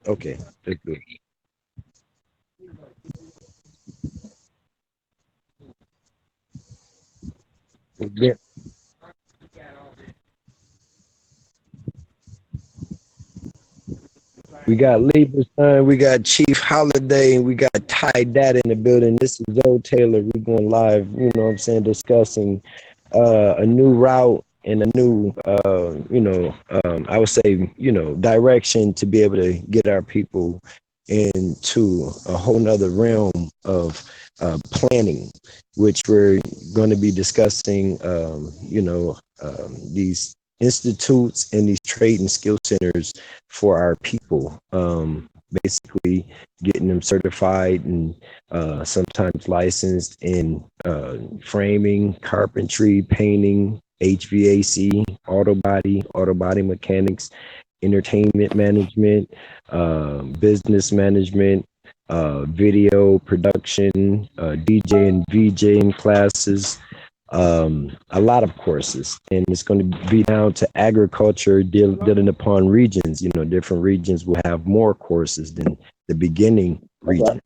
Okay, that's good. Yeah, we got Lieberstein, we got Chief Holiday, and we got Ty Dad in the building. This is Zoe Taylor. We're going live, you know what I'm saying, discussing a new route and a new, I would say, direction to be able to get our people into a whole nother realm of planning, which we're going to be discussing, these institutes and these trade and skill centers for our people. Basically, getting them certified and sometimes licensed in framing, carpentry, painting, HVAC, auto body mechanics, entertainment management, business management, video production, DJ and VJing classes, a lot of courses, and it's going to be down to agriculture dealing upon regions. Different regions will have more courses than the beginning Okay. region.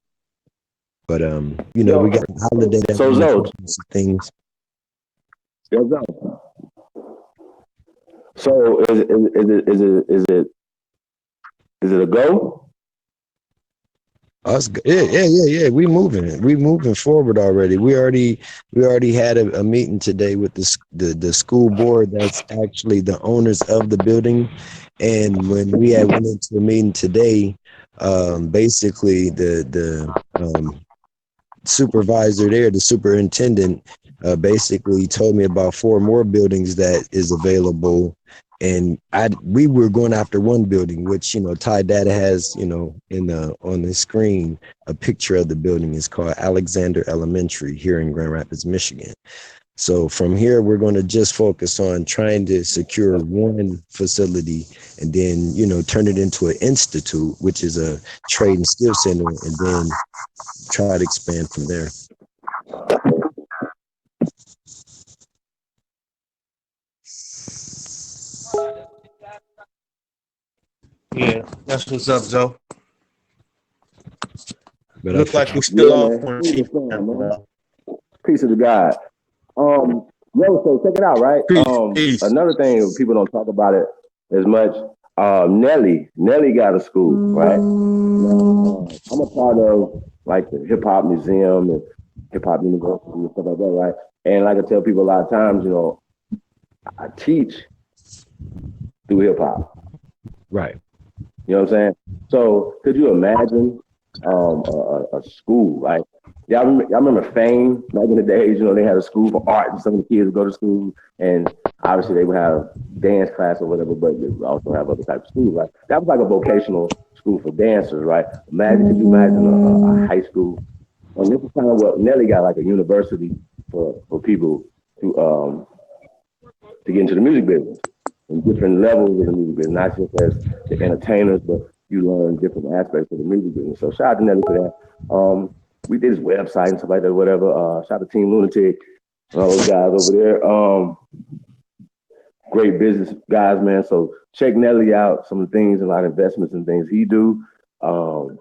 But we Yo, got Holiday that's so going to Zoe, teach us some things. yo, Zoe. So is it a go? Us, yeah. We moving forward already. We already had a meeting today with the school board. That's actually the owners of the building. And when we had went into a meeting today, basically the supervisor there, the superintendent, basically told me about four more buildings that is available. And we were going after one building, which Ty Data has, in the on the screen, a picture of the building. Is called Alexander Elementary here in Grand Rapids, Michigan. So from here, we're going to just focus on trying to secure one facility, and then turn it into an institute, which is a trade and skill center, and then try to expand from there. Yeah, that's what's up, Zoe. But I Look feel like we still Yeah, off man. on Peace Chief. of God, man. Peace of the God. So check it out, right? Peace, peace. Another thing people don't talk about it as much. Nelly got a school, right? Now, I'm a part of like the hip hop museum and hip hop university and stuff like that, right? And like I tell people a lot of times, I teach through hip hop. right. You know what I'm saying? So could you imagine a school like y'all remember Fame back in the days? They had a school for art, and some of the kids would go to school, and obviously they would have dance class or whatever, but they would also have other types of schools. Right? That was like a vocational school for dancers, right? Could you imagine a high school? And this is kind of what Nelly got, like a university for people to um to get into the music business and different levels of the music business, not just as the entertainers, but you learn different aspects of the music business. So shout out to Nelly for that. We did his website and stuff like that, whatever. Shout out to Team Lunatic and all those guys over there. Great business guys, man. So check Nelly out, some of the things and a lot of investments and things he do. Um,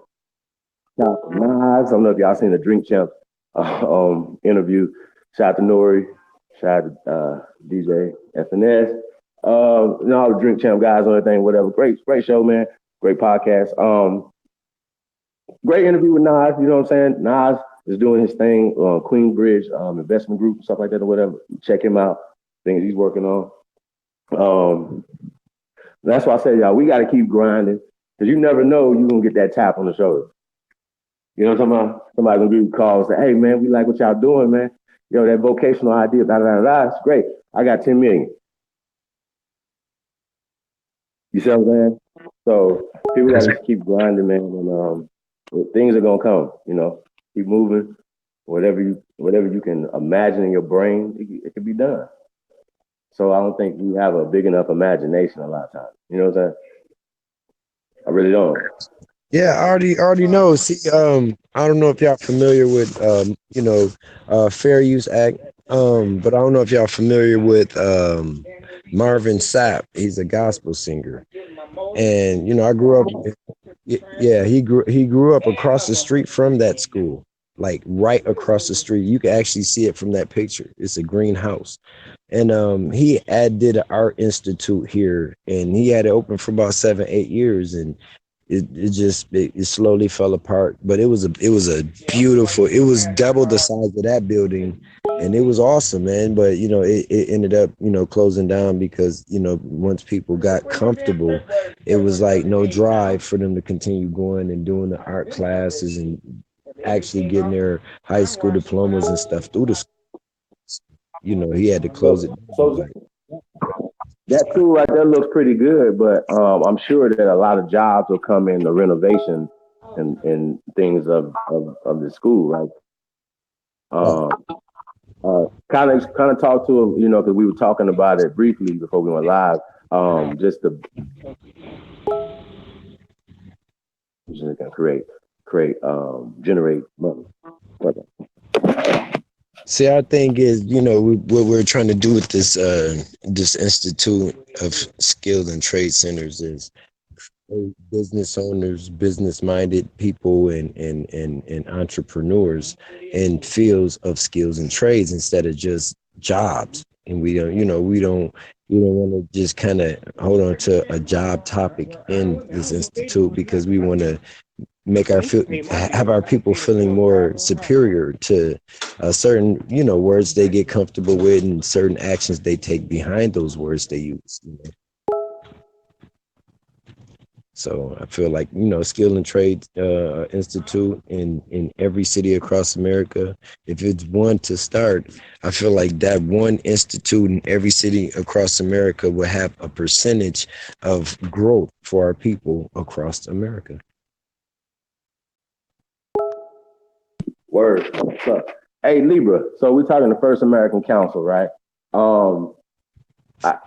Shout out to Nas. I don't know if y'all seen the Drink Champ interview. Shout out to Nori. Shout out to DJ SNS. And all the Drink Champ guys on everything, whatever. Great show, man. Great podcast. Great interview with Nas. You know what I'm saying? Nas is doing his thing on Queensbridge Investment Group, stuff like that, or whatever. Check him out. Things he's working on. Um, that's why I say, y'all, we got to keep grinding because you never know you're gonna get that tap on the shoulder. You know what I'm talking about? Somebody gonna give you a call and say, "Hey, man, we like what y'all doing, man. That vocational idea, da da da da. It's great. I got 10 million. You see what I'm saying? So people got That's to just keep grinding, man, and things are gonna come. Keep moving. Whatever you can imagine in your brain, it can be done. So I don't think we have a big enough imagination a lot of times. You know what I'm saying? I really don't. Yeah, I already know. See, I don't know if y'all familiar with Fair Use Act. But I don't know if y'all familiar with Marvin Sapp. He's a gospel singer. And I grew up. Yeah, he grew up across the street from that school, like right across the street. You can actually see it from that picture. It's a greenhouse, and did an art institute here, and he had it open for about 7 8 years, and it slowly fell apart. But it was a beautiful. It was double the size of that building, and it was awesome, man. But it ended up closing down because once people got comfortable, it was like no drive for them to continue going and doing the art classes and actually getting their high school diplomas and stuff through the he had to close it So, down. so that school right there looks pretty good, but I'm sure that a lot of jobs will come in the renovation and things of the school, right? But Um, kind of talk to him, because we were talking about it briefly before we went live. Just to create, generate money. see, our thing is, what we're trying to do with this institute of skills and trade centers is business owners, business-minded people, and entrepreneurs in fields of skills and trades instead of just jobs. And we don't want to just kind of hold on to a job topic in this institute because we want to have our people feeling more superior to certain words they get comfortable with and certain actions they take behind those words they use. So I feel like Skill and Trade Institute in every city across America. If it's one to start, I feel like that one institute in every city across America will have a percentage of growth for our people across America. Word. So, hey Libra. So we're talking the First American Council, right? Um, I,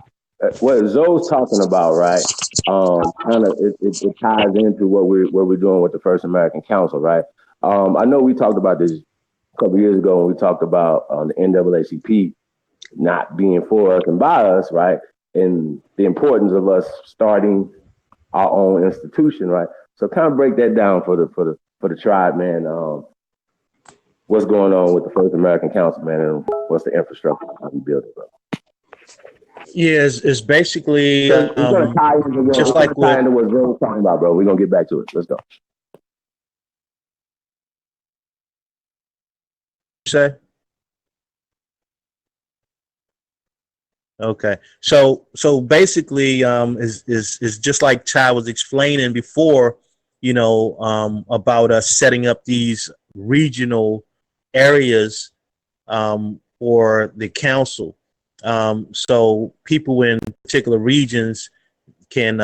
what Zoe's talking about, right? Kind of it ties into what we're doing with the First American Council, right? I know we talked about this a couple years ago when we talked about the NAACP not being for us and by us, right? And the importance of us starting our own institution, right? So kind of break that down for the tribe, man. What's going on with the First American Council, man, and what's the infrastructure we building, bro? Yeah, it's basically So it's gonna tie into what just it's gonna like tie what into what Zoe was talking about, bro. We're gonna get back to it. Let's go. you say. Okay, so basically, is just like Chad was explaining before, about us setting up these regional areas or the council. So people in particular regions can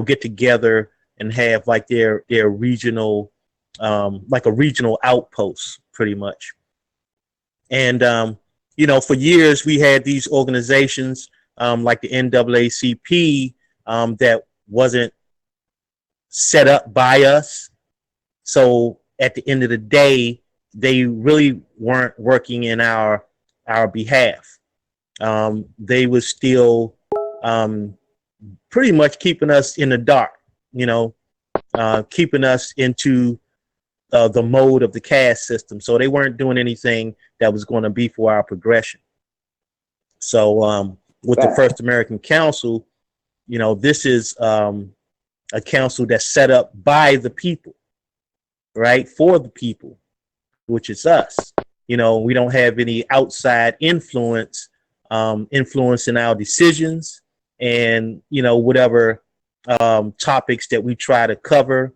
get together and have like their regional like a regional outpost pretty much. And for years we had these organizations like the NAACP that wasn't set up by us. So at the end of the day, they really weren't working in our behalf. They were still um, pretty much keeping us in the dark, you know, keeping us into the mode of the caste system. So they weren't doing anything that was going to be for our progression. So with the Back. First American Council, this is a council that's set up by the people, right? For the people, which is us. We don't have any outside influence influencing our decisions and, whatever topics that we try to cover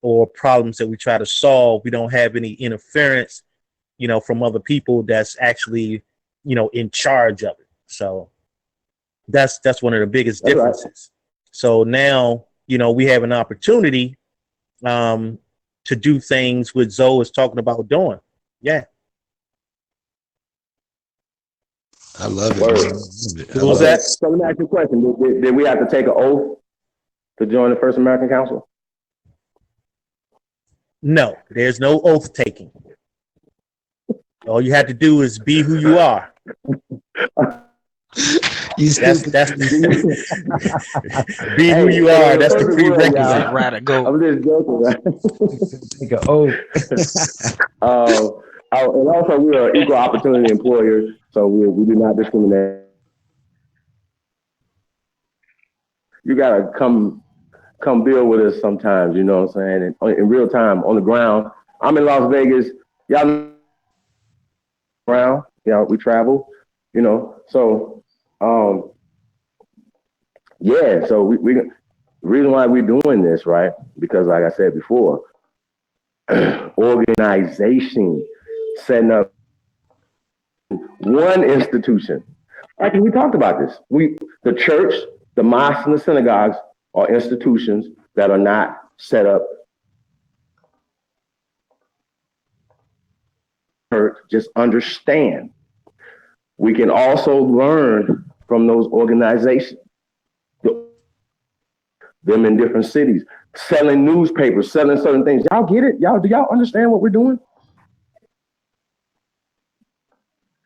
or problems that we try to solve. We don't have any interference, from other people that's actually, in charge of it. So that's one of the biggest That's right. differences. So now, we have an opportunity um, to do things what Zoe is talking about doing. Yeah. I love it, man. Word. I What was love Okay. it. that? So let me ask you a question. Did we have to take an oath to join the First American Council? No, there's no oath taking. All you have to do is be who you are. You That's stupid. that's be who Hey, you in are. the That's the perfect world, He's prerequisite. like y'all. ride or go. I'm just joking, right? Take a oath. Uh, and also, we are equal opportunity employers, so we do not discriminate. You gotta come build with us sometimes. You know what I'm saying? And in real time, on the ground. I'm in Las Vegas. Y'all know around. We travel. So um, yeah. So we the reason why we're doing this, right? Because like I said before, organization setting up one institution. Like we talked about this. The church, the mosques, and the synagogues are institutions that are not set up. Just understand. We can also learn from those organizations, them in different cities, selling newspapers, selling certain things. Y'all get it? Do y'all understand what we're doing?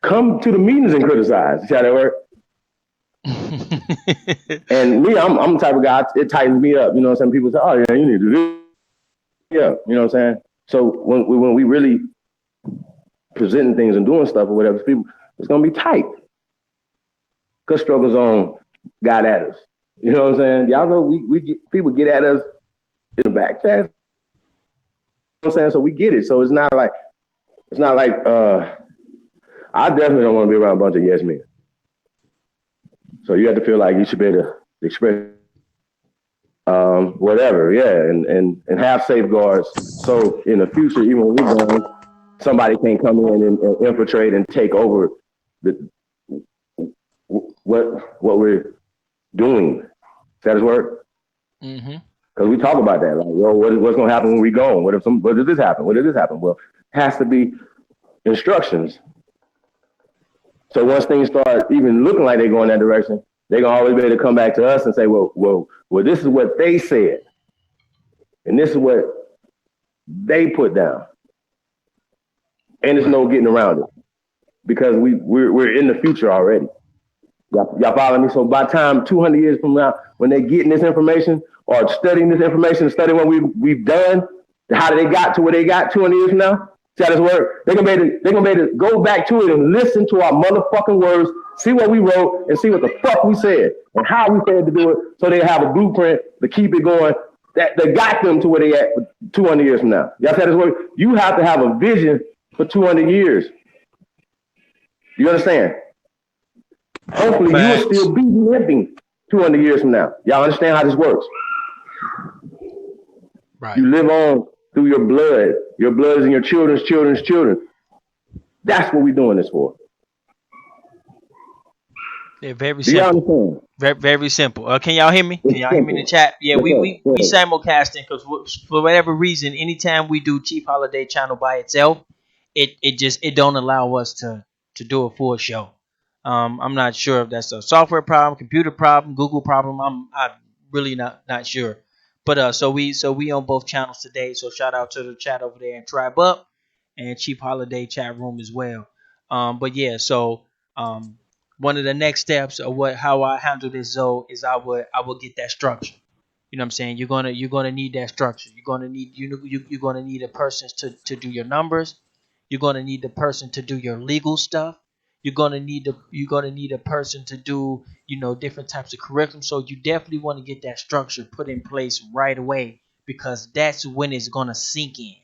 Come to the meetings and criticize. See how that work? And me, I'm the type of guy, it tightens me up. You know what I'm saying? People say, oh, yeah, you need to do this. Yeah, you know what I'm saying? So when we really presenting things and doing stuff or whatever, people, it's going to be tight. Because struggle zone got at us. You know what I'm saying? Y'all know people get at us in the back chat. You know what I'm saying? So we get it. So it's not like I definitely don't want to be around a bunch of yes men. So you have to feel like you should be able to express whatever, yeah, and have safeguards. So in the future, even when we're gone, somebody can come in and infiltrate and take over the what we're doing. Does that work? Mm-hmm. Because we talk about that, like, yo, what's going to happen when we go? What did this happen? What did this happen? Well, it has to be instructions. So once things start even looking like they're going that direction, they're gonna always be able to come back to us and say, well, this is what they said, and this is what they put down, and there's Right. no getting around it because we're in the future already. Y'all follow me? So by the time 200 years from now, when they're getting this information or studying this information, studying what we've done, how they got to where they got 200 years from now, see how this work? They're gonna be able to go back to it and listen to our motherfucking words, see what we wrote, and see what the fuck we said and how we said to do it, so they have a blueprint to keep it going. That got them to where they at 200 years from now. Y'all see how this work? You have to have a vision for 200 years. You understand? Hopefully, you will Facts. still be living 200 years from now. Y'all understand how this works? Right. You live on through your blood. Your blood is in your children's children's children. That's what we're doing this for. They're very Do y'all simple. understand? Very, very simple. Can y'all hear me? Can It's y'all hear me in the simple. chat? Yeah, Yes, we sir. we Go we ahead. simulcasting because for whatever reason, anytime we do Chief Holiday Channel by itself, it don't allow us to do a full show. I'm not sure if that's a software problem, computer problem, Google problem. I'm really not sure. But so we on both channels today. So shout out to the chat over there and Tribe Up and Chief Holiday chat room as well. But yeah, so one of the next steps of what how I handle this Zoe is I will get that structure. You know what I'm saying? You're gonna need that structure. You're gonna need a person to do your numbers. You're gonna need the person to do your legal stuff. You're gonna need a person to do different types of curriculum. So you definitely want to get that structure put in place right away because that's when it's gonna sink in.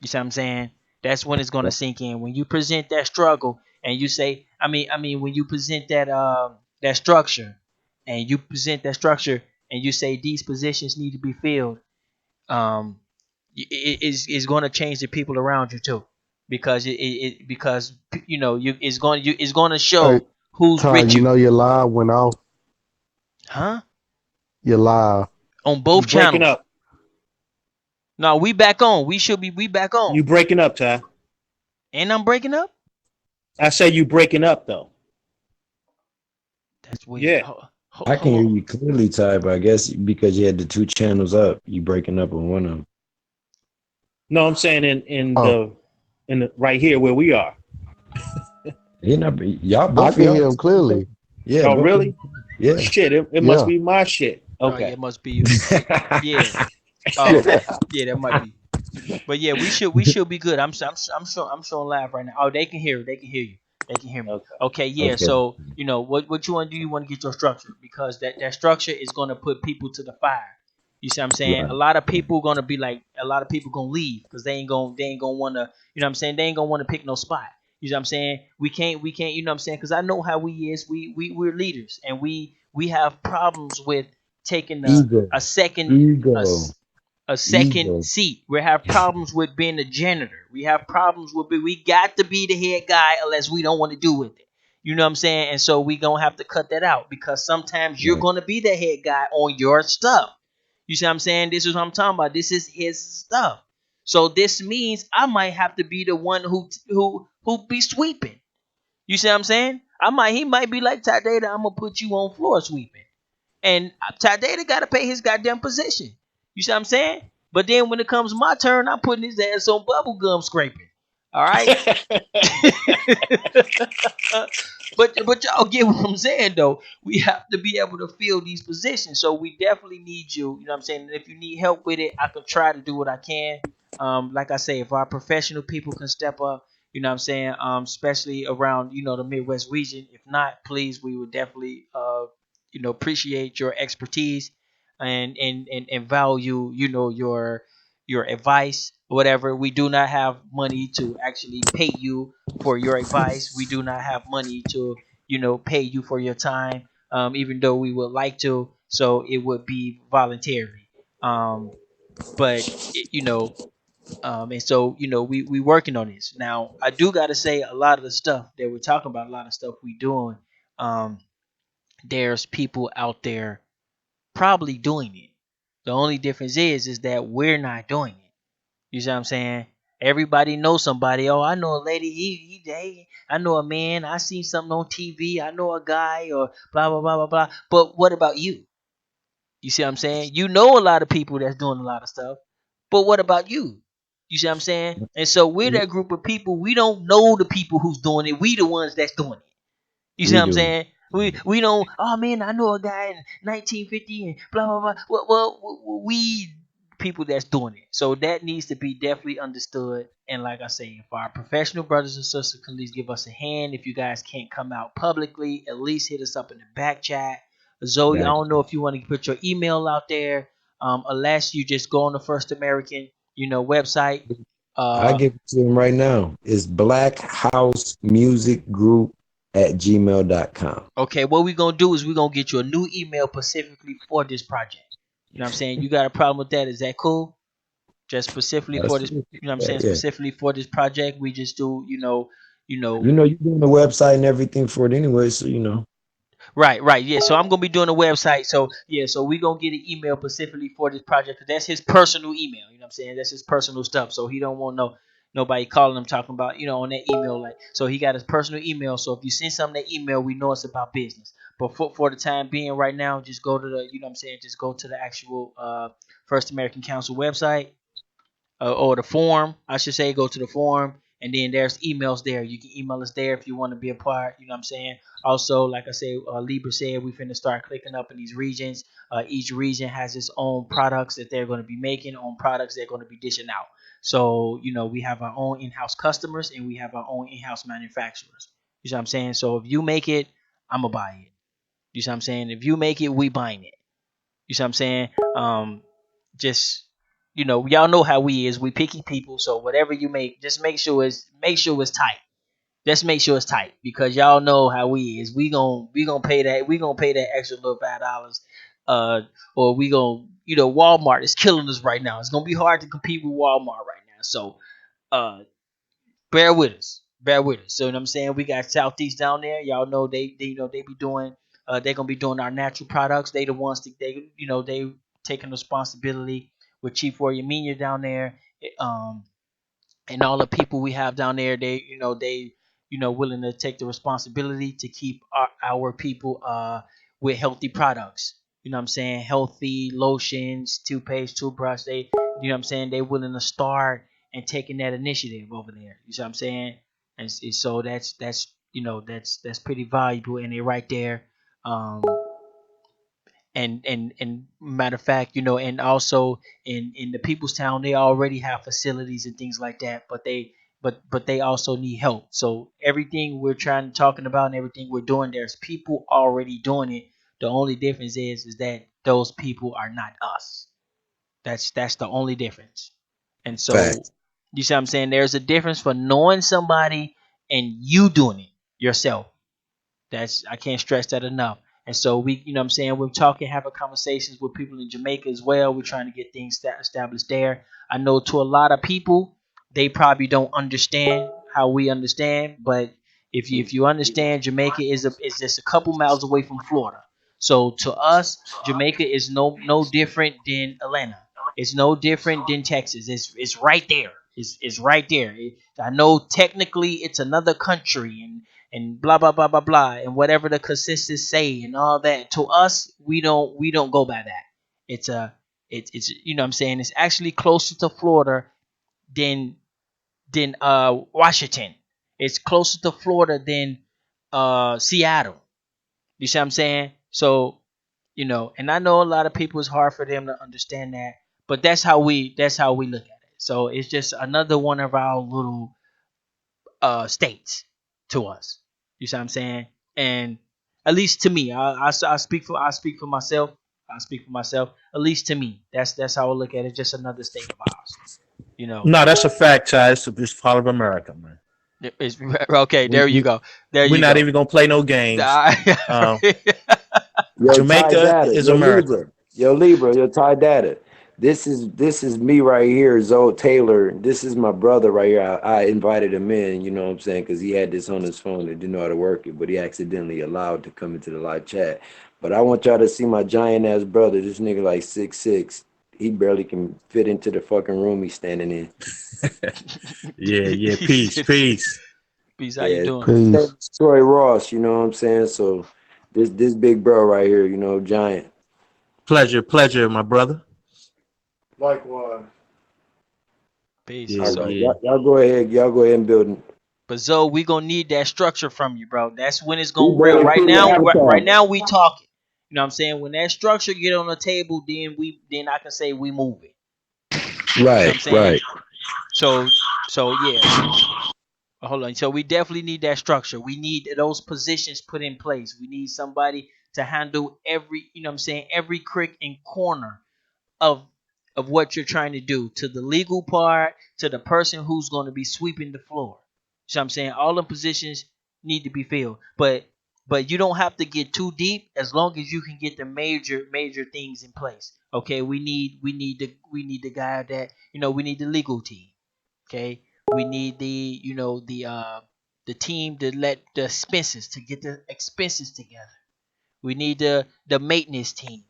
You see what I'm saying? That's when it's gonna sink in. When you present that struggle and you say, I mean, when you present that structure, and you present that structure and you say these positions need to be filled, um, it's going to change the people around you too, because because it's going to Hey, show who's Ty, with you you, know your live went off. huh? Your live. On You both breaking channels. up. No, we back on. We back on. You breaking up, Ty. And I'm breaking up. I say you breaking up though. That's weird. Yeah. I can Hold hear on. you clearly, Ty, but I guess because you had the two channels up, you breaking up on one of them. No, I'm saying in Oh, the right here where we are. You know, y'all I both of can y'all. hear him clearly. Yeah, Oh, both of really? them. Yeah. Shit, it must Yeah. be my shit. Oh yeah, Okay. it must be you. Yeah. Oh yeah, that might be. But yeah, we should be good. I'm showing live right now. Oh, they can hear it. They can hear you. They can hear me. Okay. Okay, yeah. Okay. So what you want to do? You want to get your structure because that structure is going to put people to the fire. You see what I'm saying? A Right. lot of people gonna be like, a lot of people gonna leave because they ain't gonna want to. You know what I'm saying? They ain't gonna want to pick no spot. You know what I'm saying? We can't. You know what I'm saying? Because I know how we is. We're leaders and we have problems with taking Ego. a second Ego. a, a second Ego. seat. We have problems with being a janitor. We have problems with we got to be the head guy unless we don't want to do with it. You know what I'm saying? And so we gonna have to cut that out because sometimes you're Right. gonna be the head guy on your stuff. You see what I'm saying? This is what I'm talking about. This is his stuff. So this means I might have to be the one who be sweeping. You see what I'm saying? He might be like Ty Data, I'm gonna put you on floor sweeping. And Ty Data got to pay his goddamn position. You see what I'm saying? But then when it comes my turn, I'm putting his ass on bubble gum scraping. All right. But y'all get what I'm saying though. We have to be able to fill these positions. So we definitely need you. You know what I'm saying? And if you need help with it, I can try to do what I can. Like I say, if our professional people can step up, you know what I'm saying, especially around, the Midwest region. If not, please, we would definitely appreciate your expertise and value, your advice, whatever. We do not have money to actually pay you for your advice. We do not have money to, pay you for your time, even though we would like to. So it would be voluntary. But and so we working on this. Now I do got to say a lot of the stuff that we're talking about, a lot of stuff we doing. Um, there's people out there probably doing it. The only difference is that we're not doing it. You see what I'm saying? Everybody knows somebody. Oh, I know a lady. I know a man. I seen something on TV. I know a guy, or blah blah blah blah blah. But what about you? You see what I'm saying? You know a lot of people that's doing a lot of stuff. But what about you? You see what I'm saying? And so we're that group of people. We don't know the people who's doing it. We the ones that's doing it. You see We what I'm do. saying? We don't. Oh man, I know a guy in 1950 and blah blah blah. We people that's doing it. So that needs to be definitely understood. And like I say, if our professional brothers and sisters can at least give us a hand, if you guys can't come out publicly, at least hit us up in the back chat. Zoe, I Back. don't know if you want to put your email out there, unless you just go on the First American, website. I Uh, give it to him right now. It's Black House Music Group at gmail.com. Okay, what we're gonna do is we're gonna get you a new email specifically for this project. You know what I'm saying? You got a problem with that? Is that cool? Just specifically That's for this, it. you know what I'm Yeah, saying? yeah. Specifically for this project, we just do, you know, You're doing the website and everything for it anyway, so Right, right, yeah. So I'm gonna be doing a website. So yeah, so we gonna get an email specifically for this project because that's his personal email. You know what I'm saying? That's his personal stuff. So he don't want nobody calling him talking about on that email. Like, so he got his personal email. So if you send something that email, we know it's about business. But for the time being, right now, just go to the, what I'm saying, just go to the actual First American Council website, or the form, I should say. Go to the form, and then there's emails there. You can email us there if you want to be a part. You know what I'm saying? Also, like I said, Libra said we finna start clicking up in these regions. Each region has its own products that they're going to be making, own products they're going to be dishing out. So we have our own in-house customers and we have our own in-house manufacturers. You see what I'm saying? So if you make it, I'ma buy it. You see what I'm saying? If you make it, we buying it. You see what I'm saying? Just y'all know how we is. We picky people, so whatever you make, just make sure it's tight. Just make sure it's tight because y'all know how we is. We gonna pay that. We gonna pay that extra little $5. Uh, or we gonna Walmart is killing us right now. It's gonna be hard to compete with Walmart right now. So uh, bear with us. Bear with us. So you know what I'm saying? We got Southeast down there. Y'all know they be doing they're gonna be doing our natural products. They the ones that they taking responsibility with Chief Warrior Mania down there. And all the people we have down there, they willing to take the responsibility to keep our people with healthy products. You know what I'm saying? Healthy lotions, toothpaste, toothbrush. They you know what I'm saying? They willing to start and taking that initiative over there. You see what I'm saying? And so that's pretty valuable, and they right there. Um, and matter of fact, and also in the people's town, they already have facilities and things like that, but they also need help. So everything we're talking about and everything we're doing, there's people already doing it. The only difference is that those people are not us. That's the only difference. And so Fact. you see what I'm saying? There's a difference for knowing somebody and you doing it yourself. That's I can't stress that enough. And so we, what I'm saying, we're talking, having conversations with people in Jamaica as well. We're trying to get things established there. I know to a lot of people, they probably don't understand how we understand, but if you understand, Jamaica is just a couple miles away from Florida. So to us, Jamaica is no different than Atlanta. It's no different than Texas. It's right there. It's right there. I know technically it's another country, and blah blah blah blah blah, and whatever the consensus say and all that. To us, we don't go by that. It's a it's you know what I'm saying, it's actually closer to Florida than Washington. It's closer to Florida than Seattle. You see what I'm saying? So, and I know a lot of people, it's hard for them to understand that, but that's how we look at it. So it's just another one of our little states to us. You see what I'm saying? And at least to me, I speak for myself. I speak for myself. At least to me, that's how I look at it. Just another state of ours. You know. No, that's a fact, Ty. It's part of America, man. It's, okay, We there you we go. There we're you not go. even gonna play no games. Uh, Yo, Ty Jamaica Data, is yo America. Libra, yo Ty Data. This is me right here, Zoe Taylor. This is my brother right here. I invited him in, you know what I'm saying, because he had this on his phone and didn't know how to work it, but he accidentally allowed to come into the live chat. But I want y'all to see my giant ass brother. This nigga like 6'6". He barely can fit into the fucking room he's standing in. Yeah, yeah. He Peace, said, peace. "Peace. How you Yeah, doing?" his name Peace. is Troy Ross. You know what I'm saying? So this big bro right here, giant. Pleasure, pleasure, my brother. Likewise. Peace. Yeah, All right, So, yeah, y'all go ahead. Y'all go ahead and build. but Zoe, we gonna need that structure from you, bro. That's when it's We gonna real. barely Right see your now, right avatar. now we talking. You know what I'm saying? When that structure get on the table, then I can say we move it. You see what Right, I'm saying? right. So yeah. Hold on. So we definitely need that structure. We need those positions put in place. We need somebody to handle every, what I'm saying, every crick and corner of what you're trying to do, to the legal part, to the person who's going to be sweeping the floor. So I'm saying all the positions need to be filled, but you don't have to get too deep as long as you can get the major things in place. Okay, we need the guy that, we need the legal team. Okay, we need the team to let the expenses to get the expenses together. We need the maintenance team.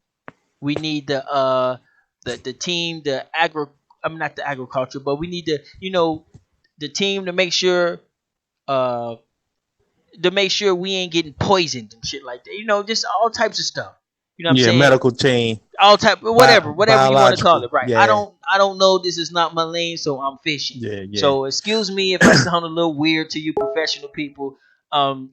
We need the team, I'm not the agriculture, but we need the team uh to make sure we ain't getting poisoned and shit like that. Just all types of stuff. You know what I'm yeah. saying? Medical team, All type, whatever you want to call biological. it. Right. I Yeah, don't I don't know. This is not my lane, so I'm fishing. yeah, yeah, So excuse me if I sound a little weird to you professional people. I'm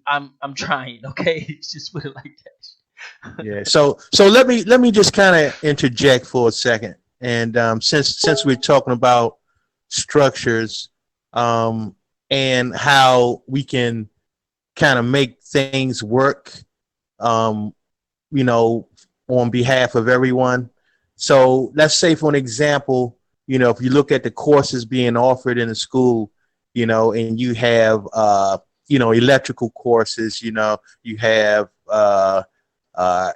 trying. Okay, just put it like that. yeah. So let me just kind of interject for a second, and since we're talking about structures, um, and how we can kind of make things work, um, you know, on behalf of everyone. So let's say, for an example, if you look at the courses being offered in the school, and you have, electrical courses, you have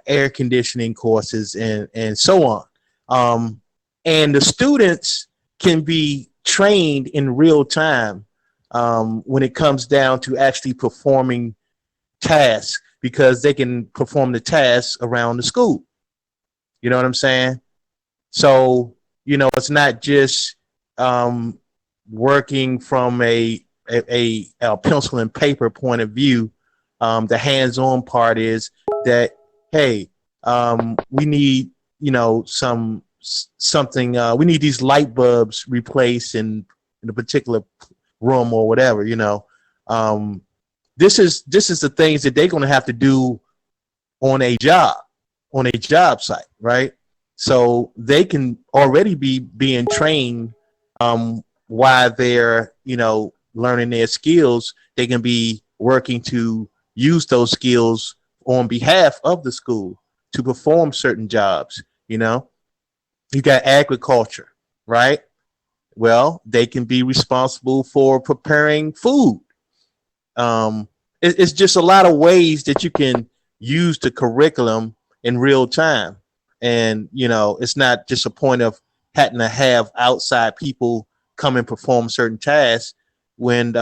air conditioning courses, and so on. Um, and the students can be trained in real time when it comes down to actually performing tasks because they can perform the tasks around the school. You know what I'm saying? So, it's not just um, working from a pencil and paper point of view. The hands-on part is that, hey, we need, something. We need these light bulbs replaced in a particular room or whatever. Um, this is the things that they're going to have to do on a job, on a job site, right? So they can already be being trained while they're, learning their skills. They can be working to use those skills on behalf of the school to perform certain jobs. You got agriculture, right? Well, they can be responsible for preparing food. It's just a lot of ways that you can use the curriculum in real time. And, it's not just a point of having to have outside people come and perform certain tasks when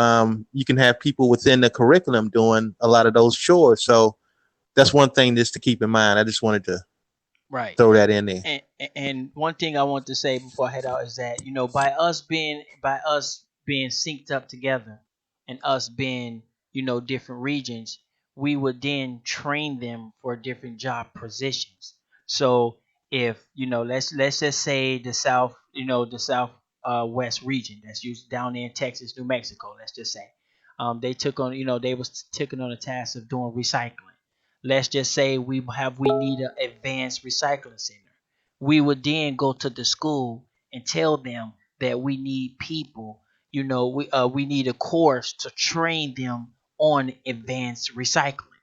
you can have people within the curriculum doing a lot of those chores. So that's one thing just to keep in mind. I just wanted to Right. throw that in there. And one thing I want to say before I head out is that by us being synced up together, and us being different regions, we would then train them for different job positions. So if let's just say the south west region that's used down there in Texas, New Mexico, let's just say, they was taking on a task of doing recycling. Let's just say we need an advanced recycling center. We would then go to the school and tell them that we need people. We need a course to train them on advanced recycling.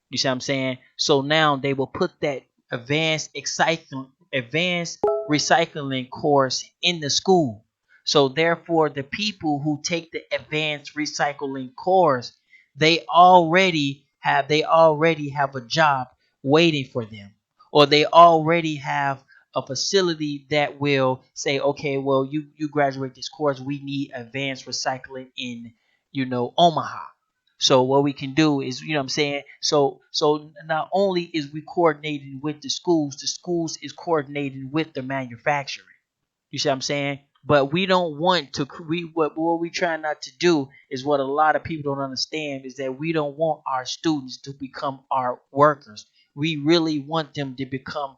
You see what I'm saying? So now they will put that advanced recycling course in the school. So therefore, the people who take the advanced recycling course, they already have a job waiting for them, or they already have a facility that will say, okay, well, you graduate this course, we need advanced recycling in Omaha. So what we can do is, what I'm saying. So not only is we coordinating with the schools is coordinating with the manufacturing. You see what I'm saying? But we don't want to. What we try not to do is what a lot of people don't understand is that we don't want our students to become our workers. We really want them to become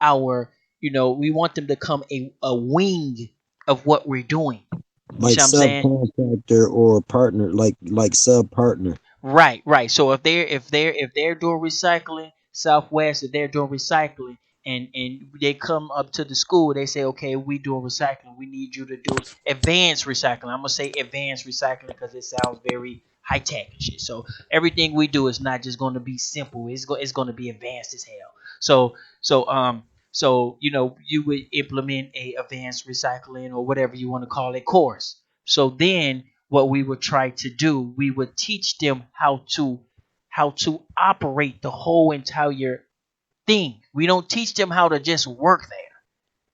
we want them to become a wing of what we're doing. You Like see what I'm saying? subcontractor or partner, like sub partner. Right, right. So if they're doing recycling, Southwest, if they're doing recycling, and they come up to the school, they say, okay, we doing recycling. We need you to do advanced recycling. I'm gonna say advanced recycling because it sounds very high tech and shit. So everything we do is not just going to be simple. It's going to be advanced as hell. So so um you would implement a advanced recycling or whatever you want to call it course. So then what we would try to do, we would teach them how to operate the whole entire thing. We don't teach them how to just work there.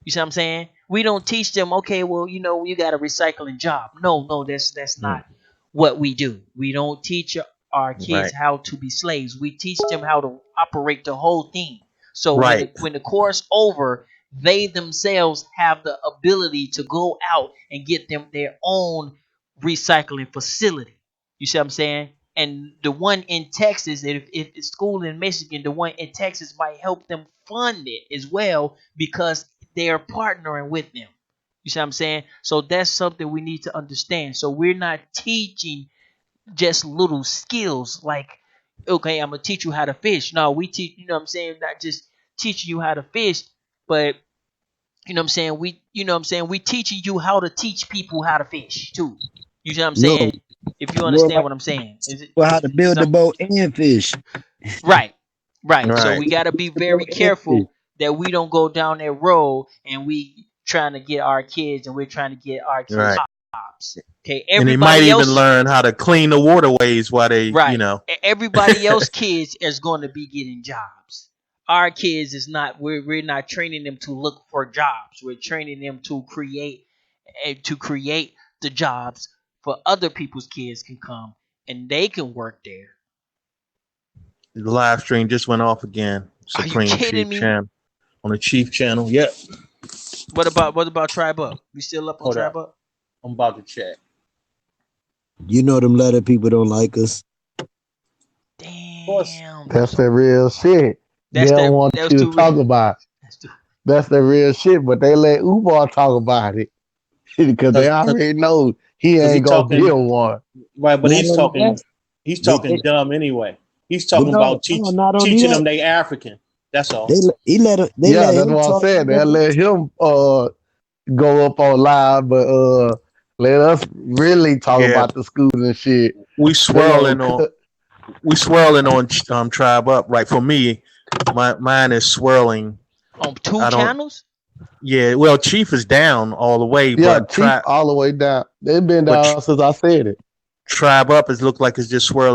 You see what I'm saying? We don't teach them, okay, well, you got a recycling job. No, no, that's Mm. not what we do. We don't teach our kids Right. how to be slaves. We teach them how to operate the whole thing. So when Right. the course over, they themselves have the ability to go out and get them their own recycling facility. You see what I'm saying? And the one in Texas, if it's school in Michigan, the one in Texas might help them fund it as well because they are partnering with them. You see what I'm saying? So that's something we need to understand. So we're not teaching just little skills like, okay, I'm gonna teach you how to fish. No, we teach, you know what I'm saying, not just teaching you how to fish, but we teaching you how to teach people how to fish too. You see what I'm No, saying? If you more understand like what I'm saying. Is it how to build the some boat and fish. right? Right. So Right. we got to be The boat very and fish. careful that we don't go down that road and we trying to get our kids and we're trying to get our kids Right. jobs. Okay, And they might everybody even else, learn how to clean the waterways while they, right? Everybody else kids is going to be getting jobs. Our kids is not. We're not training them to look for jobs. We're training them to create the jobs for other people's kids can come and they can work there. the live stream just went off again. Are you Supreme kidding Chief me? channel on the Chief channel. Yep. What about Tribe Up? We still up on Hold Tribe up. Up? I'm about to check. You know them letter people don't like us. Of course. Damn. That's the real shit. They That's don't that. want That was you to too real. talk about it. That's too. That's the real shit, but they let Umar talk about it because they Cause, cause, already know he 'cause he ain't gonna be talking a one. right, but Not only that, he's they talking dumb anyway. He's But talking no, about no, not only teaching that, them they African. That's all. they Yeah, let that's him what I'm talk to saying. They them. let him go up on live, but let us really talk Yeah, about the schools and shit. we They gonna swirling on cut. Tribe Up. Right, for me, mine is swirling. On two I don't. channels. Yeah, well, Chief is down all the way, Yeah, but Chief all the way down. They've been but down since I said it. Tribe Up is look like it's just swirling